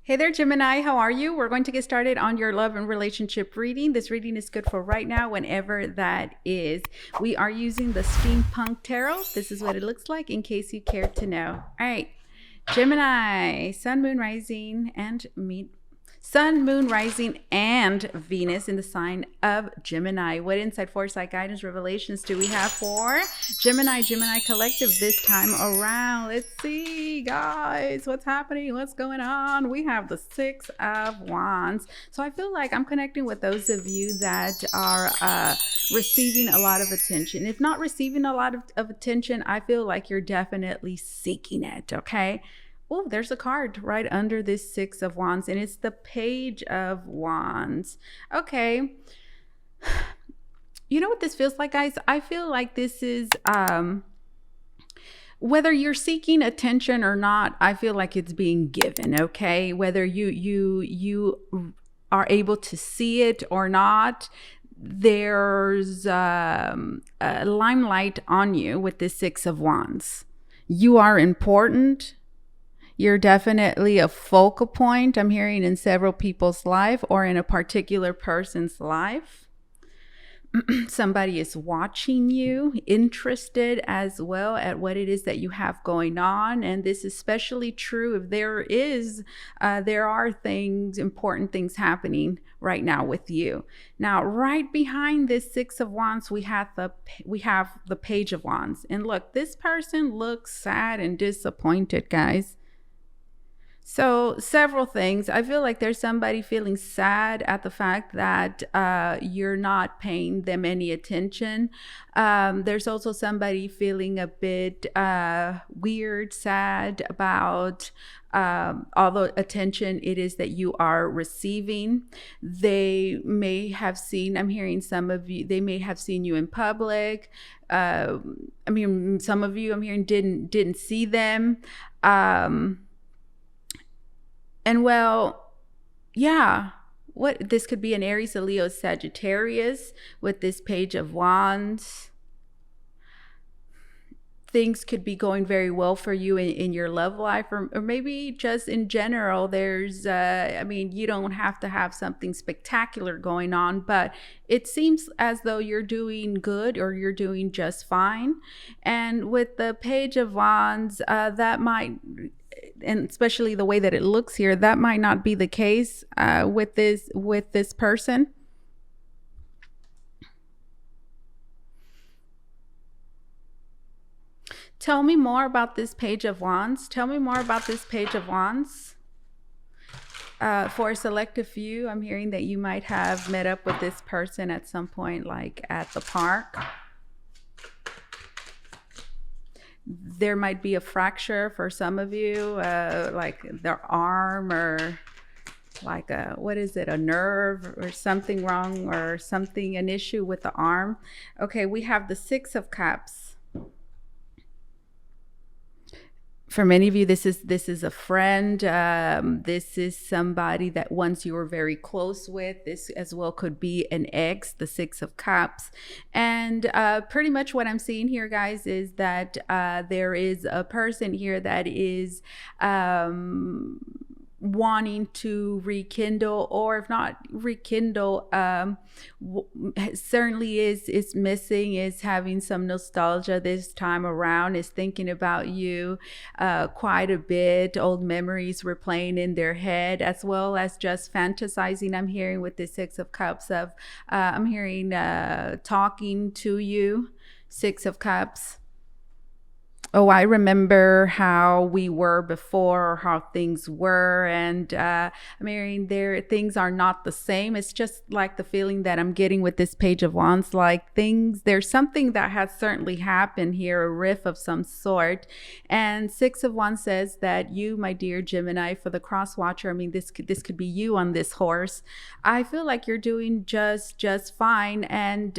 Hey there, Gemini. How are you? We're going to get started on your love and relationship reading. This reading is good for right now, whenever that is. We are using the Steampunk Tarot. This is what it looks like in case you care to know. All right, Gemini, Sun, Moon, Rising, and Sun, Moon, Rising, and Venus in the sign of Gemini. What insight, foresight, guidance, revelations do we have for Gemini Collective this time around? Let's see, guys, what's happening? What's going on? We have the Six of Wands. So I feel like I'm connecting with those of you that are receiving a lot of attention. If not receiving a lot of attention, I feel like you're definitely seeking it, okay? Oh, there's a card right under this Six of Wands, and it's the Page of Wands. Okay. You know what this feels like, guys? I feel like this is, whether you're seeking attention or not, I feel like it's being given, okay? Whether you are able to see it or not, there's a limelight on you with this Six of Wands. You are important. You're definitely a focal point, I'm hearing, in several people's life or in a particular person's life. Somebody is watching you, interested as well at what it is that you have going on. And this is especially true if there are things, important things happening right now with you. Now, right behind this Six of Wands, we have the Page of Wands. And look, this person looks sad and disappointed, guys. So several things. I feel like there's somebody feeling sad at the fact that you're not paying them any attention. There's also somebody feeling a bit weird, sad about all the attention it is that you are receiving. They may have seen, I'm hearing some of you, they may have seen you in public. Some of you, I'm hearing, didn't see them. And well, yeah, this could be an Aries, a Leo, Sagittarius with this Page of Wands. Things could be going very well for you in your love life, or maybe just in general. There's, you don't have to have something spectacular going on, but it seems as though you're doing good or you're doing just fine. And with the Page of Wands, that might, and especially the way that it looks here, that might not be the case with this person. Tell me more about this Page of Wands. Tell me more about this Page of Wands. For a selective few, I'm hearing that you might have met up with this person at some point, like at the park. There might be a fracture for some of you, like their arm, or like a nerve or something wrong, or something, an issue with the arm. Okay, we have the Six of Cups. For many of you, this is a friend. This is somebody that once you were very close with. This as well could be an ex, the Six of Cups. And pretty much what I'm seeing here, guys, is that there is a person here that is wanting to rekindle, or if not rekindle, certainly is missing, is having some nostalgia this time around, is thinking about you quite a bit. Old memories replaying in their head, as well as just fantasizing. I'm hearing with the Six of Cups of I'm hearing talking to you. Six of Cups. Oh, I remember how we were before, or how things were. And I'm hearing things are not the same. It's just like the feeling that I'm getting with this Page of Wands, like there's something that has certainly happened here, a rift of some sort. And Six of Wands says that you, my dear Gemini, for the cross watcher, this could be you on this horse. I feel like you're doing just fine. And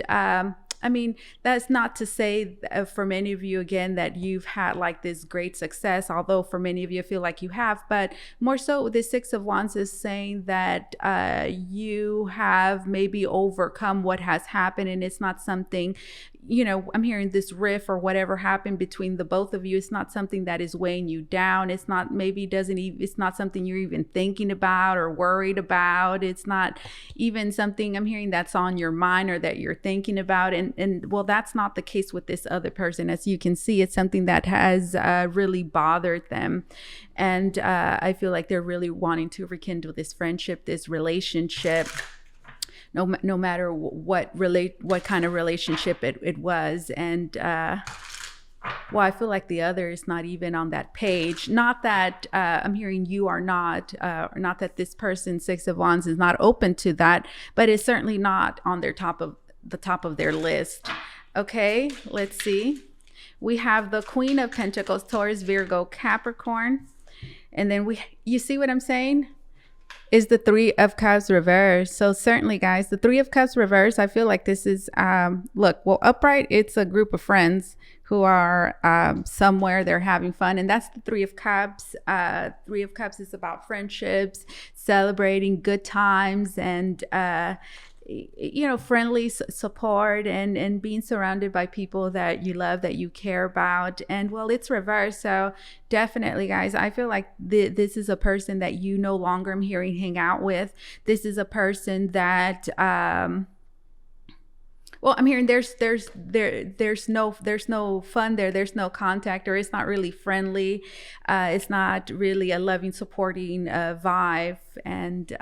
that's not to say for many of you, again, that you've had like this great success, although for many of you I feel like you have, but more so the Six of Wands is saying that you have maybe overcome what has happened, and it's not something I'm hearing this riff or whatever happened between the both of you. It's not something that is weighing you down. It's not, maybe doesn't even, it's not something you're even thinking about or worried about. It's not even something I'm hearing that's on your mind or that you're thinking about. And well, that's not the case with this other person. As you can see, it's something that has really bothered them. And I feel like they're really wanting to rekindle this friendship, this relationship. No matter what kind of relationship it was. And well, I feel like the other is not even on that page. Not that I'm hearing you are not, or not that this person, Six of Wands, is not open to that, but it's certainly not on the top of their list. Okay, let's see. We have the Queen of Pentacles, Taurus, Virgo, Capricorn. And then you see what I'm saying? Is the Three of Cups reversed. So certainly, guys, the Three of Cups reversed, I feel like this is, upright, it's a group of friends who are somewhere, they're having fun. And that's the Three of Cups. Three of Cups is about friendships, celebrating good times, and friendly support, and being surrounded by people that you love, that you care about. And well, it's reversed. So definitely, guys, I feel like this is a person that you no longer, I'm hearing, hang out with. This is a person that I'm hearing there's no fun there. There's no contact, or it's not really friendly. It's not really a loving, supporting vibe. And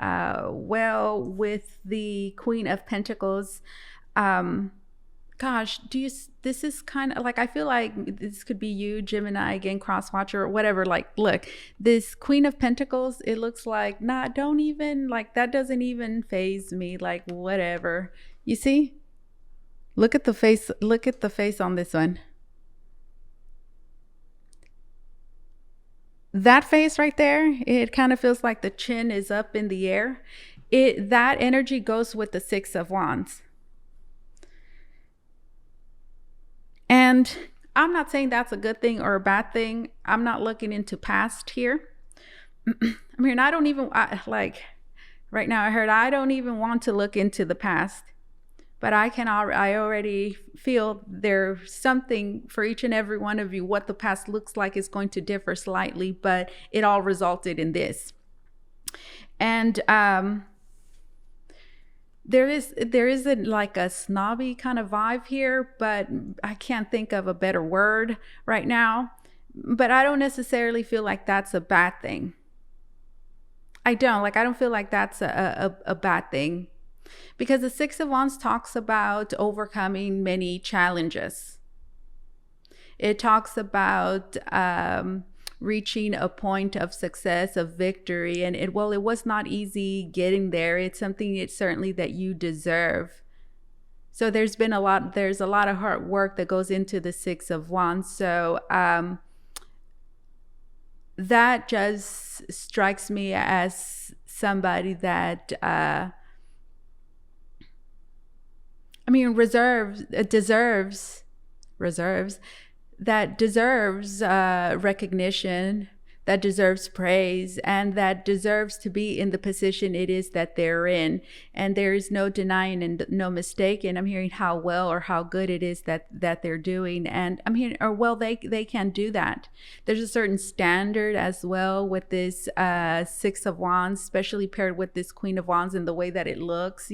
with the Queen of Pentacles, this is kind of like, I feel like this could be you, Gemini, again, cross watcher or whatever. Like, look, this Queen of Pentacles, it looks like, don't even, like, that doesn't even faze me, like, whatever. You see? Look at the face. Look at the face on this one. That face right there, it kind of feels like the chin is up in the air. That energy goes with the Six of Wands. And I'm not saying that's a good thing or a bad thing. I'm not looking into past here. I mean, I don't even, right now I heard, I don't even want to look into the past. But I already feel there's something for each and every one of you. What the past looks like is going to differ slightly, but it all resulted in this. And there isn't like a snobby kind of vibe here, but I can't think of a better word right now. But I don't necessarily feel like that's a bad thing. I don't feel like that's a bad thing. Because the Six of Wands talks about overcoming many challenges. It talks about reaching a point of success, of victory. And it was not easy getting there. It's something certainly that you deserve. So there's a lot of hard work that goes into the Six of Wands. So that just strikes me as somebody that deserves recognition, that deserves praise, and that deserves to be in the position it is that they're in. And there is no denying and no mistaking. I'm hearing how well or how good it is that they're doing. And I'm hearing, they can do that. There's a certain standard as well with this Six of Wands, especially paired with this Queen of Wands and the way that it looks,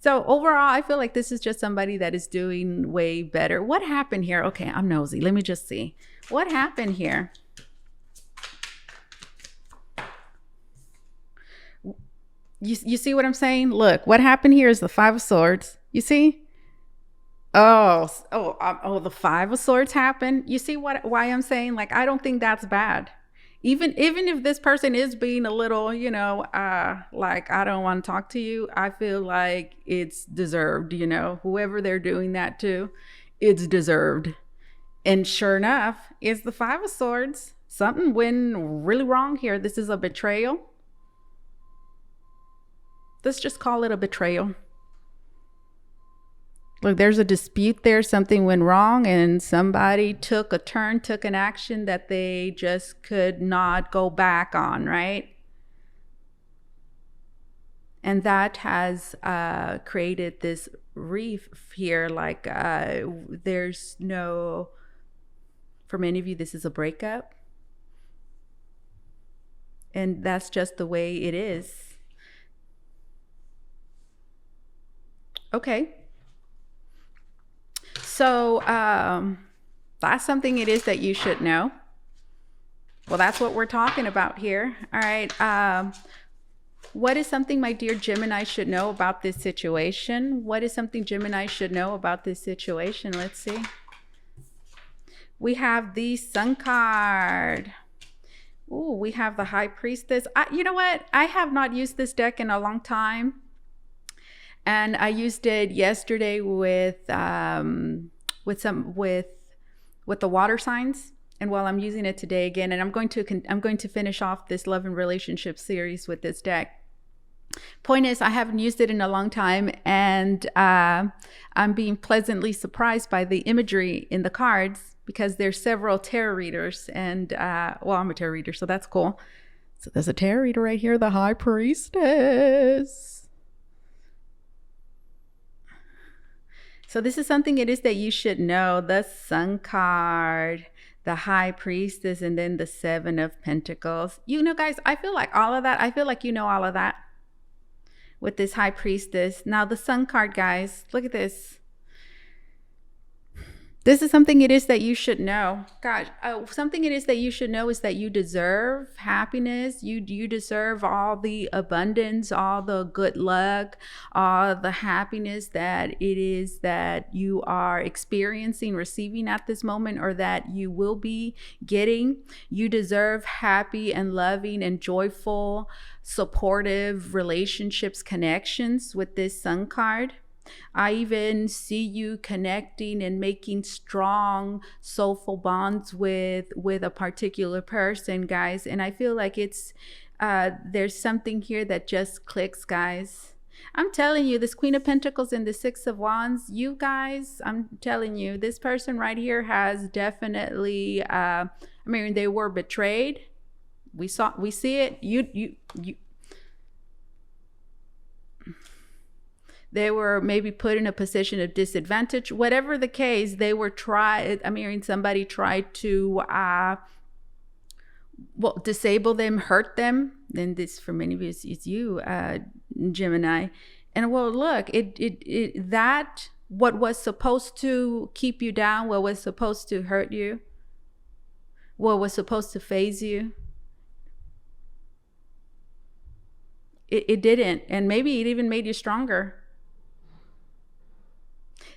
So overall, I feel like this is just somebody that is doing way better. What happened here? Okay, I'm nosy. Let me just see. What happened here? You see what I'm saying? Look, what happened here is the Five of Swords. You see? The Five of Swords happened. You see why I'm saying, like, I don't think that's bad. Even if this person is being a little, like, I don't want to talk to you, I feel like it's deserved, whoever they're doing that to, it's deserved. And sure enough, it's the Five of Swords. Something went really wrong here. This is a betrayal. Let's just call it a betrayal. Look, there's a dispute there. Something went wrong and somebody took an action that they just could not go back on, right? And that has created this reef here. Like, there's no, for many of you, this is a breakup. And that's just the way it is. Okay. So, that's something it is that you should know. Well, that's what we're talking about here. All right. What is something, my dear Gemini, should know about this situation? What is something Gemini should know about this situation? Let's see. We have the Sun card. Ooh, we have the High Priestess. You know what? I have not used this deck in a long time. And I used it yesterday with the water signs. And while I'm using it today again, and I'm going to finish off this love and relationship series with this deck. Point is, I haven't used it in a long time, and I'm being pleasantly surprised by the imagery in the cards, because there's several tarot readers, and well, I'm a tarot reader, so that's cool. So there's a tarot reader right here, the High Priestess. So this is something it is that you should know. The Sun card, the High Priestess, and then the Seven of Pentacles. You know, guys, I feel like all of that. I feel like you know all of that with this High Priestess. Now the Sun card, guys, look at this. This is something it is that you should know. Gosh, something it is that you should know is that you deserve happiness. You deserve all the abundance, all the good luck, all the happiness that it is that you are experiencing, receiving at this moment, or that you will be getting. You deserve happy and loving and joyful, supportive relationships, connections with this Sun card. I even see you connecting and making strong soulful bonds with a particular person, guys. And I feel like it's there's something here that just clicks, guys. I'm telling you, this Queen of Pentacles and the Six of Wands, you guys, I'm telling you, this person right here has definitely I mean, they were betrayed. We see it. You they were maybe put in a position of disadvantage. Whatever the case, they were somebody tried to disable them, hurt them. Then this, for many of you, is you, Gemini. And well, look, that what was supposed to keep you down, what was supposed to hurt you, what was supposed to phase you, it didn't. And maybe it even made you stronger.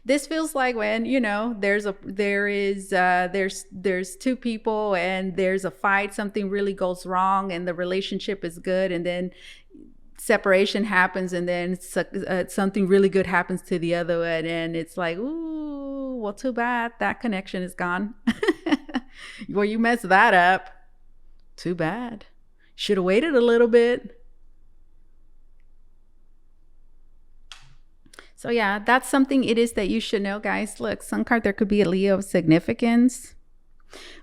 This feels like when, you know, there's two people and there's a fight, something really goes wrong and the relationship is good, and then separation happens, and then something really good happens to the other one, and it's like, ooh, well, too bad that connection is gone. Well, you messed that up. Too bad. Should have waited a little bit. So yeah, that's something it is that you should know, guys. Look, Sun card, there could be a Leo of significance.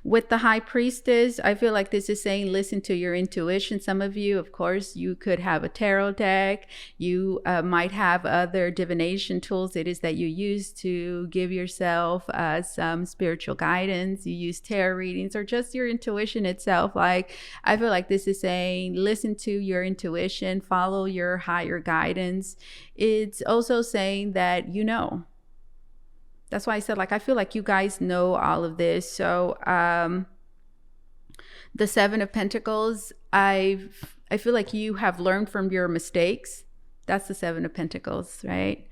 With the High Priestess, I feel like this is saying listen to your intuition. Some of you, of course, you could have a tarot deck. You might have other divination tools it is that you use to give yourself some spiritual guidance. You use tarot readings or just your intuition itself. Like, I feel like this is saying listen to your intuition, follow your higher guidance. It's also saying that you know. That's why I said, like, I feel like you guys know all of this. So the Seven of Pentacles, I feel like you have learned from your mistakes. That's the Seven of Pentacles, right?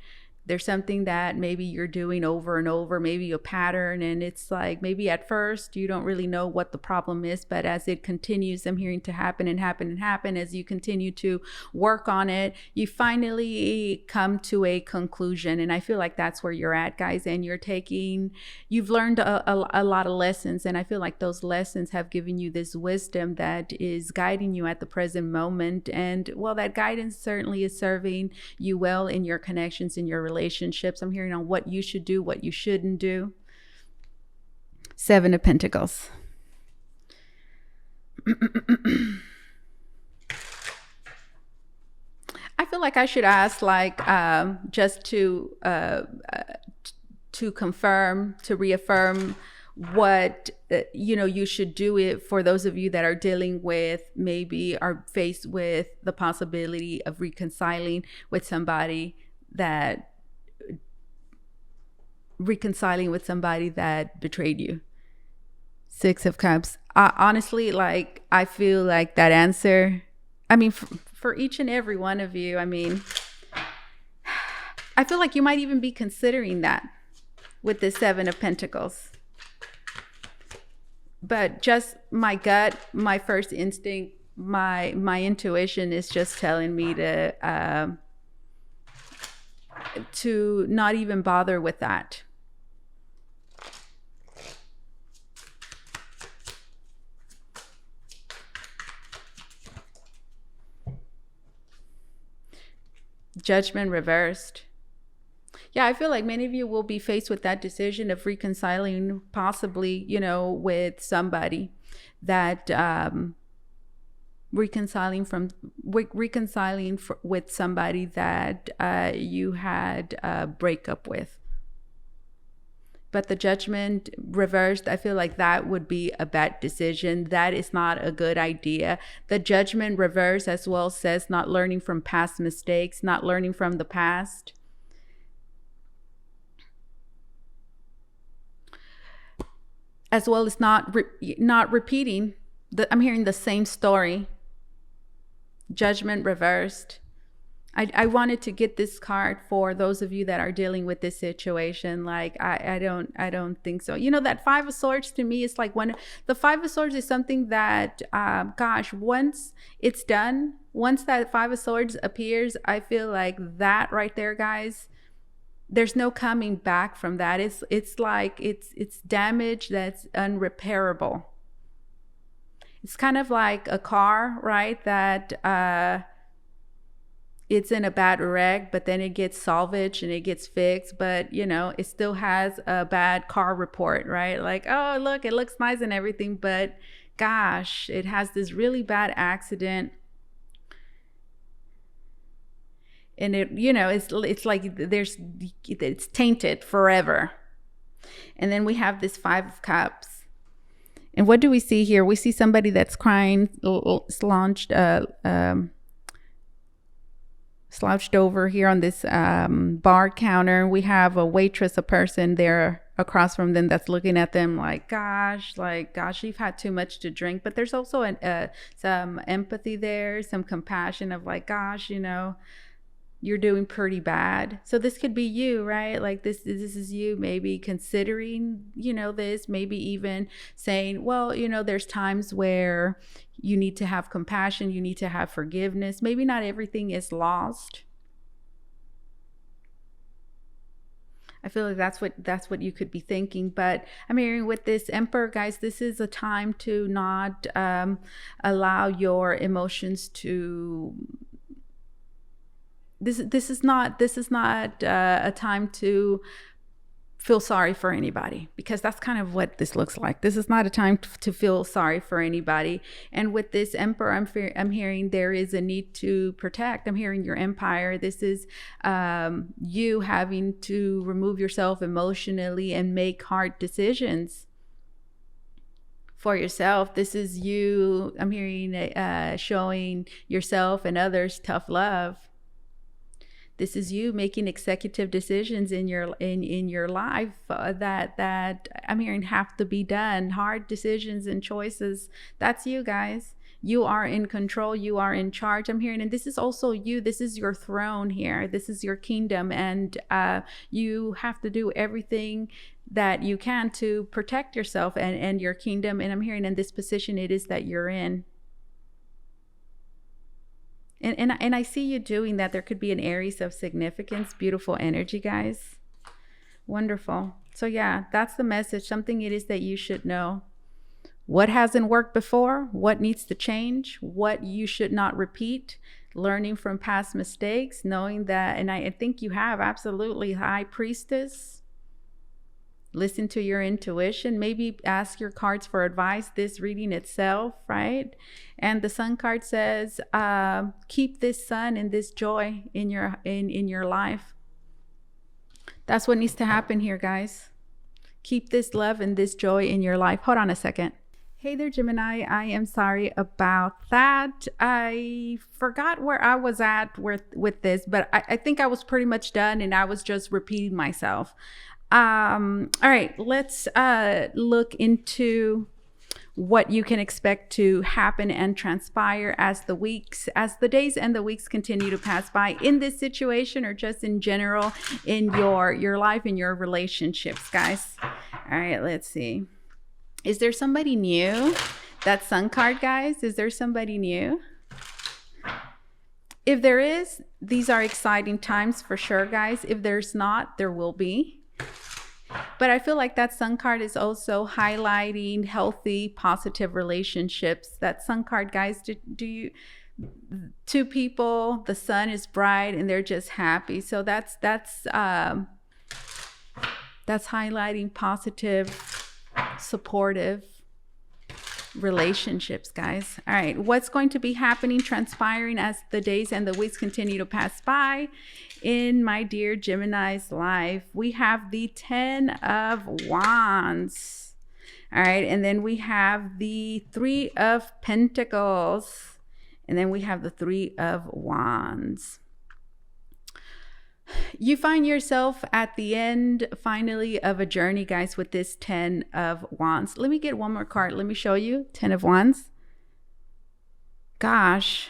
There's something that maybe you're doing over and over, maybe a pattern, and it's like maybe at first you don't really know what the problem is, but as it continues, I'm hearing to happen and happen and happen, as you continue to work on it, you finally come to a conclusion. And I feel like that's where you're at, guys, and you've learned a lot of lessons, and I feel like those lessons have given you this wisdom that is guiding you at the present moment. And well, that guidance certainly is serving you well in your connections, in your relationships. I'm hearing on what you should do, what you shouldn't do. Seven of Pentacles. I feel like I should ask, like, just to confirm, to reaffirm what you should do it for those of you that are dealing with, maybe are faced with the possibility of reconciling with somebody that betrayed you. Six of Cups. Honestly, like, I feel like that answer, I mean, for each and every one of you, I mean, I feel like you might even be considering that with the Seven of Pentacles. But just my gut, my first instinct, my intuition is just telling me to not even bother with that. Judgment reversed. Yeah, I feel like many of you will be faced with that decision of reconciling, possibly, with somebody that reconciling with somebody that you had a breakup with. But the Judgment reversed, I feel like that would be a bad decision. That is not a good idea. The Judgment reversed as well says not learning from past mistakes, not learning from the past. As well as not repeating. I'm hearing the same story. Judgment reversed. I wanted to get this card for those of you that are dealing with this situation. Like, I don't think so. That Five of Swords to me is like, when the Five of Swords is something that, once it's done, once that Five of Swords appears, I feel like that right there, guys, there's no coming back from that. It's like it's damage that's unrepairable. It's kind of like a car, right? That it's in a bad wreck, but then it gets salvaged and it gets fixed, but it still has a bad car report, right? Like, oh, look, it looks nice and everything, but gosh, it has this really bad accident. And it's like it's tainted forever. And then we have this Five of Cups. And what do we see here? We see somebody that's crying, slouched over here on this bar counter. We have a waitress, a person there across from them that's looking at them like, gosh, you've had too much to drink. But there's also some empathy there, some compassion of like, gosh, you're doing pretty bad. So this could be you, right? Like this is you maybe considering, this, maybe even saying, well, there's times where you need to have compassion, you need to have forgiveness. Maybe not everything is lost. I feel like that's what you could be thinking. But I'm hearing with this Emperor, guys, this is a time to not allow your emotions to. This is not a time to feel sorry for anybody, because that's kind of what this looks like. This is not a time to feel sorry for anybody. And with this Emperor, I'm hearing there is a need to protect. I'm hearing your Empire. This is you having to remove yourself emotionally and make hard decisions for yourself. This is you, I'm hearing, showing yourself and others tough love. This is you making executive decisions in your life that I'm hearing have to be done. Hard decisions and choices. That's you, guys. You are in control. You are in charge. I'm hearing, and this is also you. This is your throne here. This is your kingdom, and you have to do everything that you can to protect yourself and your kingdom. And I'm hearing in this position it is that you're in. And I see you doing that. There could be an Aries of significance. Beautiful energy, guys. Wonderful. So yeah, that's the message. Something it is that you should know. What hasn't worked before? What needs to change? What you should not repeat? Learning from past mistakes, knowing that, and I think you have absolutely, High Priestess. Listen to your intuition. Maybe ask your cards for advice, this reading itself, right? And the sun card says, keep this sun and this joy in your life. That's what needs to happen here, guys. Keep this love and this joy in your life. Hold on a second. Hey there, Gemini. I am sorry about that. I forgot where I was at with this, but I think I was pretty much done and I was just repeating myself. All right, let's look into what you can expect to happen and transpire as the days and the weeks continue to pass by in this situation, or just in general in your life, in your relationships, guys. All right, let's see. Is there somebody new? That sun card, guys. Is there somebody new? If there is, these are exciting times for sure, guys. If there's not, there will be. But I feel like that sun card is also highlighting healthy, positive relationships. That sun card, guys, do you, two people, the sun is bright and they're just happy. So that's highlighting positive, supportive relationships, guys. All right, what's going to be happening, transpiring as the days and the weeks continue to pass by in my dear Gemini's life? We have the 10 of Wands. All right, and then we have the 3 of Pentacles, and then we have the 3 of Wands. You find yourself at the end, finally, of a journey, guys, with this 10 of Wands. Let me get one more card. Let me show you. 10 of Wands. Gosh.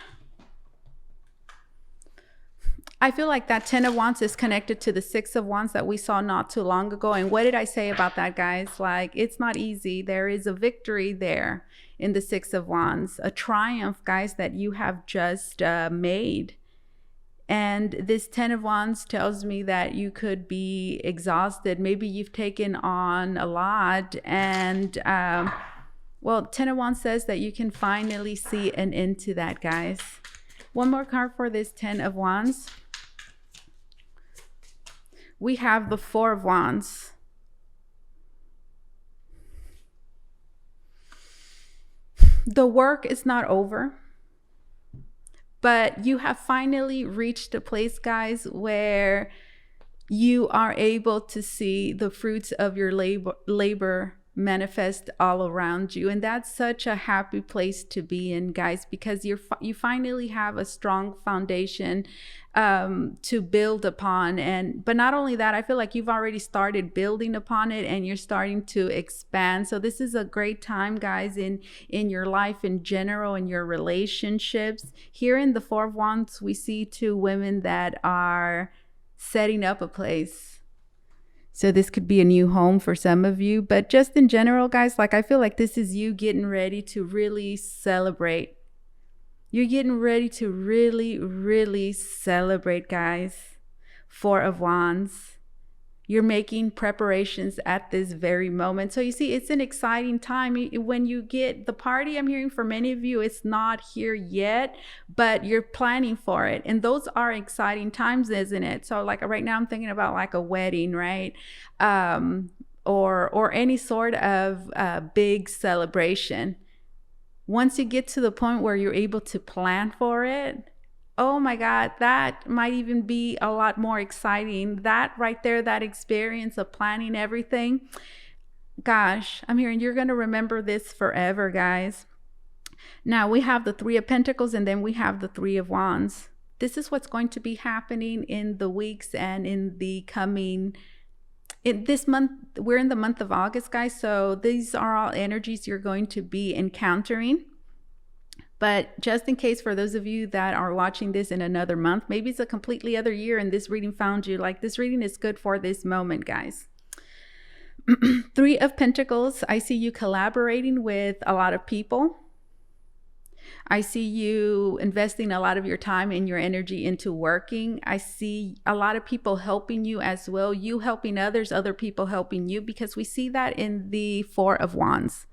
I feel like that 10 of Wands is connected to the 6 of Wands that we saw not too long ago. And what did I say about that, guys? Like, it's not easy. There is a victory there in the 6 of Wands. A triumph, guys, that you have just made. And this 10 of Wands tells me that you could be exhausted. Maybe you've taken on a lot. And, well, 10 of Wands says that you can finally see an end to that, guys. One more card for this 10 of Wands. We have the 4 of Wands. The work is not over. But you have finally reached a place, guys, where you are able to see the fruits of your labor manifest all around you. And that's such a happy place to be in, guys, because you finally have a strong foundation to build upon. But not only that, I feel like you've already started building upon it and you're starting to expand. So this is a great time, guys, in your life in general, in your relationships. Here in the 4 of Wands, we see 2 women that are setting up a place. So this could be a new home for some of you, but just in general, guys, like I feel like this is you getting ready to really celebrate. You're getting ready to really, really celebrate, guys. 4 of Wands. You're making preparations at this very moment. So you see, it's an exciting time. When you get the party, I'm hearing for many of you, it's not here yet, but you're planning for it. And those are exciting times, isn't it? So like right now I'm thinking about like a wedding, right? Or any sort of big celebration. Once you get to the point where you're able to plan for it, oh my God, that might even be a lot more exciting. That right there, that experience of planning everything. Gosh, I'm hearing you're going to remember this forever, guys. Now we have the 3 of Pentacles and then we have the 3 of Wands. This is what's going to be happening in the weeks and in the coming, in this month. We're in the month of August, guys. So these are all energies you're going to be encountering. But just in case, for those of you that are watching this in another month, maybe it's a completely other year and this reading found you, like this reading is good for this moment, guys. 3 of Pentacles, I see you collaborating with a lot of people. I see you investing a lot of your time and your energy into working. I see a lot of people helping you as well. You helping others, other people helping you, because we see that in the 4 of Wands.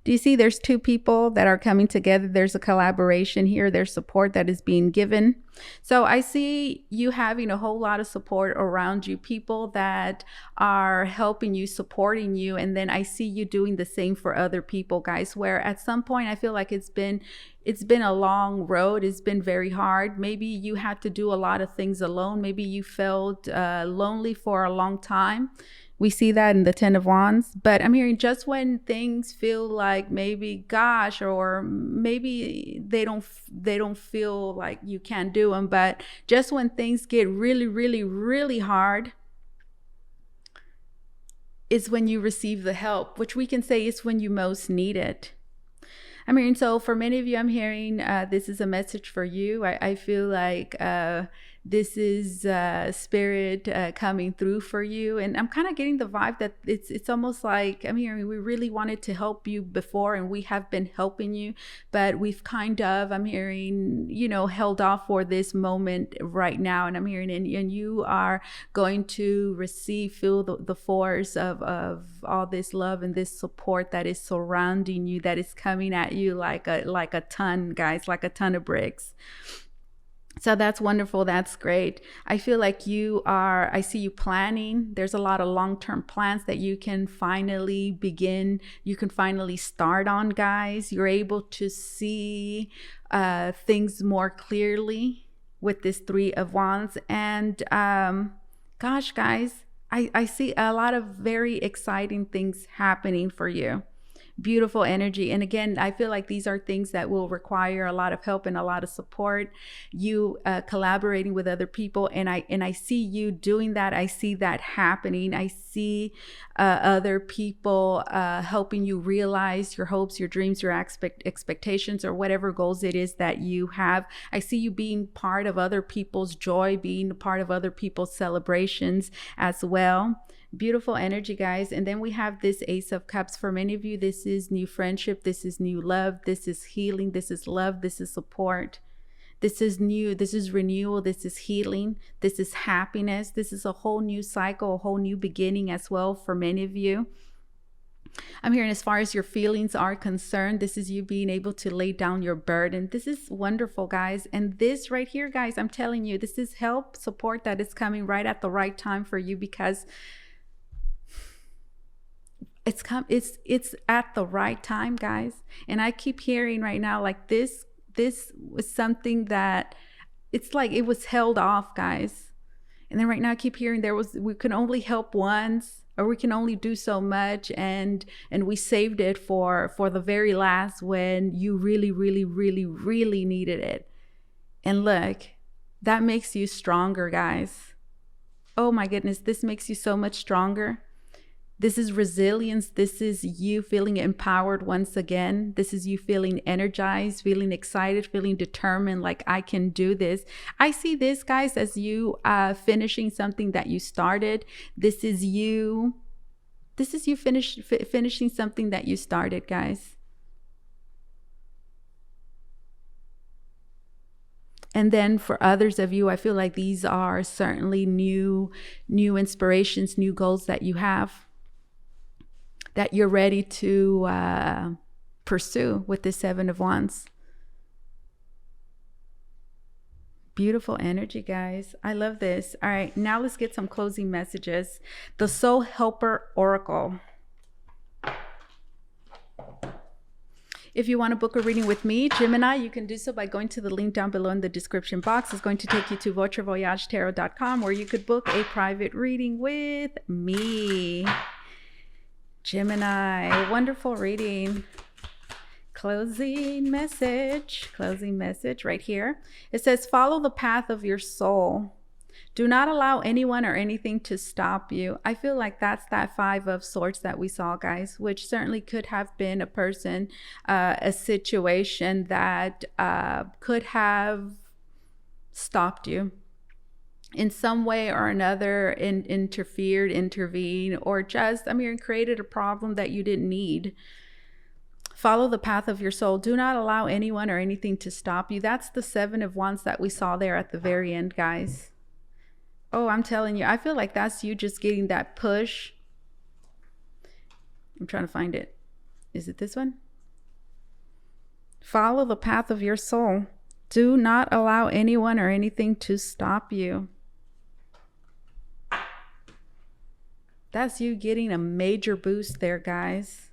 Do you see there's two people that are coming together? There's a collaboration here. There's support that is being given. So I see you having a whole lot of support around you, people that are helping you, supporting you. And then I see you doing the same for other people, guys, where at some point I feel like it's been a long road. It's been very hard. Maybe you had to do a lot of things alone. Maybe you felt lonely for a long time. We see that in the Ten of Wands. But I'm hearing just when things feel like maybe, gosh, or maybe they don't feel like you can't do them. But just when things get really, really, really hard is when you receive the help, which we can say is when you most need it. I mean, so for many of you, I'm hearing this is a message for you. I feel like this is spirit coming through for you. And I'm kind of getting the vibe that it's almost like, I'm hearing we really wanted to help you before, and we have been helping you, but we've kind of, I'm hearing, held off for this moment right now. And I'm hearing, and you are going to feel the force of all this love and this support that is surrounding you, that is coming at you like a ton, guys, like a ton of bricks. So that's wonderful. That's great. I feel like I see you planning. There's a lot of long-term plans that you can finally begin. You can finally start on, guys. You're able to see things more clearly with this Three of Wands. And gosh, guys, I see a lot of very exciting things happening for you. Beautiful energy. And again, I feel like these are things that will require a lot of help and a lot of support. You collaborating with other people, and I see you doing that. I see that happening. I see other people helping you realize your hopes, your dreams, your expectations, or whatever goals it is that you have. I see you being part of other people's joy, being a part of other people's celebrations as well. Beautiful energy, guys. And then we have this Ace of Cups. For many of you, this is new friendship. This is new love. This is healing. This is love. This is support. This is new. This is renewal. This is healing. This is happiness. This is a whole new cycle, a whole new beginning as well for many of you. I'm hearing, as far as your feelings are concerned, this is you being able to lay down your burden. This is wonderful, guys. And this right here, guys, I'm telling you, this is help, support that is coming right at the right time for you, because it's at the right time, guys. And I keep hearing right now, like this was something that it's like it was held off, guys. And then right now I keep hearing we can only help once, or we can only do so much, and we saved it for the very last, when you really, really, really, really needed it. And look, that makes you stronger, guys. Oh my goodness, this makes you so much stronger. This is resilience. This is you feeling empowered once again. This is you feeling energized, feeling excited, feeling determined, like I can do this. I see this, guys, as you finishing something that you started. This is you finishing something that you started, guys. And then for others of you, I feel like these are certainly new inspirations, new goals that you have, that you're ready to pursue with the Seven of Wands. Beautiful energy, guys. I love this. All right, now let's get some closing messages. The Soul Helper Oracle. If you want to book a reading with me, Gemini, you can do so by going to the link down below in the description box. It's going to take you to Votre, Voyage, Tarot.com, where you could book a private reading with me. Gemini, wonderful reading. Closing message right here. It says, follow the path of your soul. Do not allow anyone or anything to stop you. I feel like that's that Five of Swords that we saw, guys, which certainly could have been a person, a situation that could have stopped you in some way or another, intervened, or just, created a problem that you didn't need. Follow the path of your soul. Do not allow anyone or anything to stop you. That's the Seven of Wands that we saw there at the very end, guys. Oh, I'm telling you, I feel like that's you just getting that push. I'm trying to find it. Is it this one? Follow the path of your soul. Do not allow anyone or anything to stop you. That's you getting a major boost there, guys.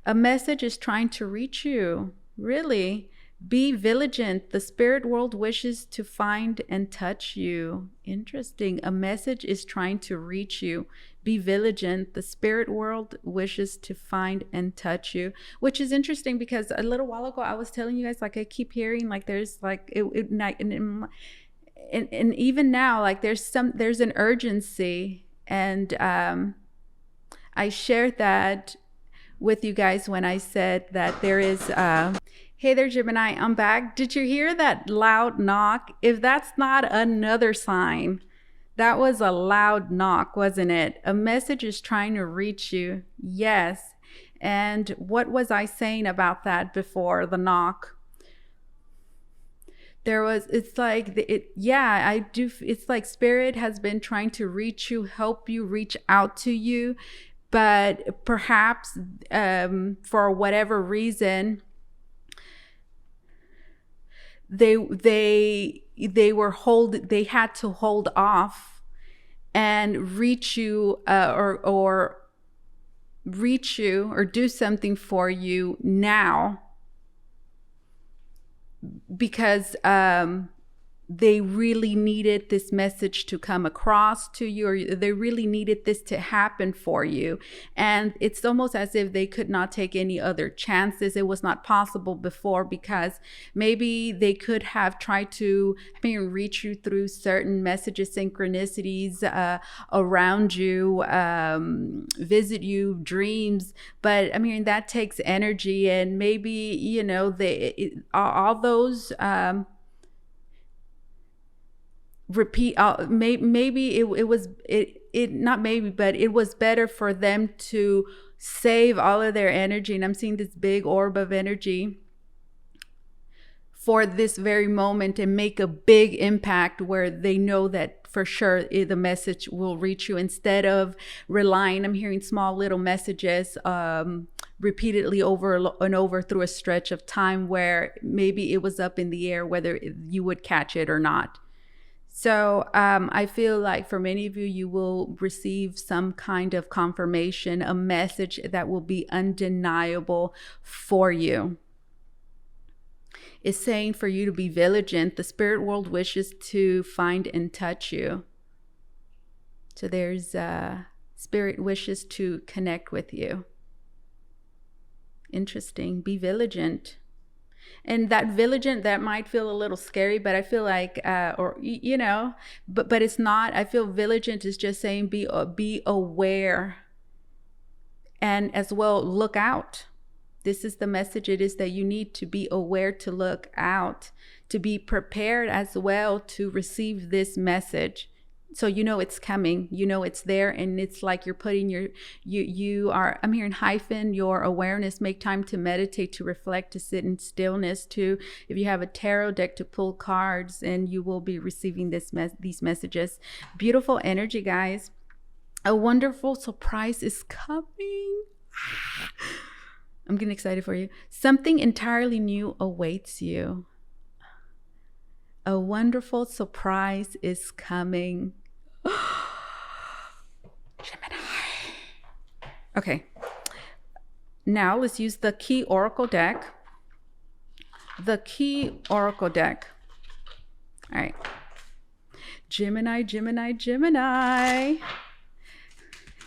A message is trying to reach you. Really. Be vigilant. The spirit world wishes to find and touch you. Interesting. A message is trying to reach you. Be vigilant. The spirit world wishes to find and touch you, which is interesting because a little while ago I was telling you guys, like, I keep hearing like there's like and even now, like there's an urgency, and I shared that with you guys when I said that there is hey there, Gemini, I'm back. Did you hear that loud knock? If that's not another sign, that was a loud knock, wasn't it? A message is trying to reach you. Yes. And what was I saying about that before the knock? It's like, it's like spirit has been trying to reach you, help you, reach out to you. But perhaps for whatever reason, they had to hold off and reach you or do something for you now, because they really needed this message to come across to you, or they really needed this to happen for you. And it's almost as if they could not take any other chances. It was not possible before, because maybe they could have tried to reach you through certain messages, synchronicities around you, visit you, dreams. But that takes energy, and maybe, all those maybe it was better for them to save all of their energy. And I'm seeing this big orb of energy for this very moment and make a big impact where they know that for sure the message will reach you, instead of relying. I'm hearing small little messages repeatedly over and over through a stretch of time where maybe it was up in the air whether you would catch it or not. So I feel like for many of you, you will receive some kind of confirmation, a message that will be undeniable for you. It's saying for you to be vigilant. The spirit world wishes to find and touch you. So there's spirit wishes to connect with you. Interesting. Be vigilant. And that vigilant, that might feel a little scary, but I feel like, but it's not. I feel vigilant is just saying be aware, and as well look out. This is the message. It is that you need to be aware, to look out, to be prepared as well to receive this message. So it's coming, it's there, and it's like you're putting I'm hearing hyphen your awareness. Make time to meditate, to reflect, to sit in stillness, to, if you have a tarot deck, to pull cards, and you will be receiving these messages. Beautiful energy, guys. A wonderful surprise is coming. I'm getting excited for you. Something entirely new awaits you. A wonderful surprise is coming. Gemini. Okay. Now let's use the key oracle deck. The key oracle deck. All right. Gemini, Gemini, Gemini.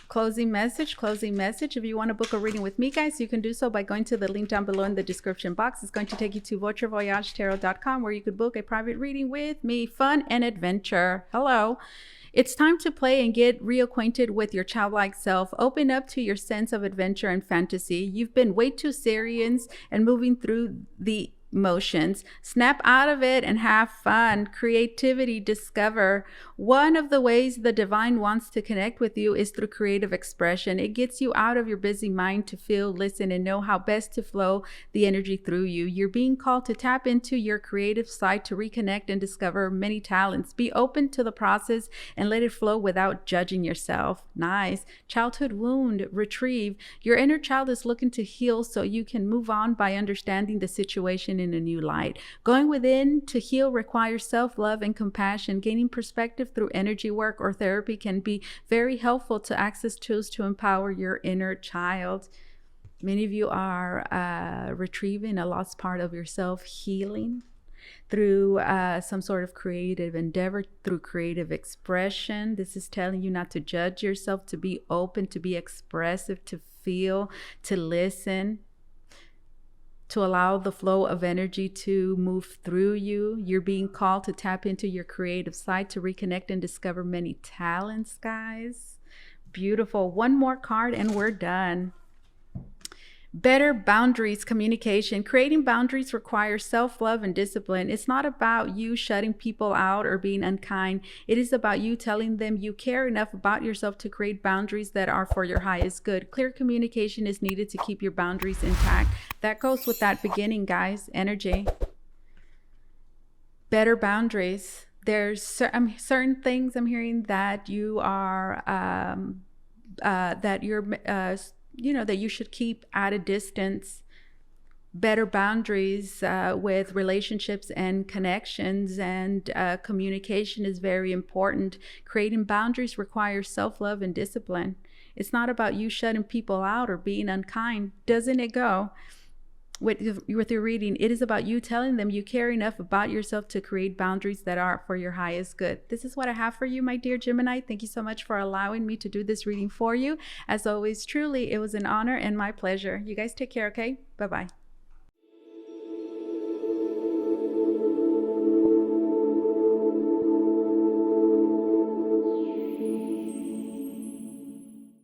Closing message. If you want to book a reading with me, guys, you can do so by going to the link down below in the description box. It's going to take you to Votre, Voyage, tarot.com, where you could book a private reading with me. Fun and adventure. Hello. It's time to play and get reacquainted with your childlike self. Open up to your sense of adventure and fantasy. You've been way too serious and moving through the emotions. Snap out of it and have fun. Creativity, discover. One of the ways the divine wants to connect with you is through creative expression. It gets you out of your busy mind to feel, listen, and know how best to flow the energy through you. You're being called to tap into your creative side to reconnect and discover many talents. Be open to the process and let it flow without judging yourself. Nice. Childhood wound, retrieve. Your inner child is looking to heal so you can move on by understanding the situation in a new light. Going within to heal requires self-love and compassion. Gaining perspective through energy work or therapy can be very helpful to access tools to empower your inner child. Many of you are retrieving a lost part of yourself, healing through some sort of creative endeavor, through creative expression. This is telling you not to judge yourself, to be open, to be expressive, to feel, to listen, to allow the flow of energy to move through you. You're being called to tap into your creative side, to reconnect and discover many talents, guys. Beautiful. One more card and we're done. Better boundaries, communication. Creating boundaries requires self-love and discipline. It's not about you shutting people out or being unkind. It is about you telling them you care enough about yourself to create boundaries that are for your highest good. Clear communication is needed to keep your boundaries intact. That goes with that beginning, guys. Energy. Better boundaries. There's certain things I'm hearing that you are, that you're, that you should keep at a distance. Better boundaries with relationships and connections, and communication is very important. Creating boundaries requires self-love and discipline. It's not about you shutting people out or being unkind. Doesn't it go? With your reading, it is about you telling them you care enough about yourself to create boundaries that are for your highest good. This is what I have for you, my dear Gemini. Thank you so much for allowing me to do this reading for you. As always, truly, it was an honor and my pleasure. You guys take care, okay? Bye-bye.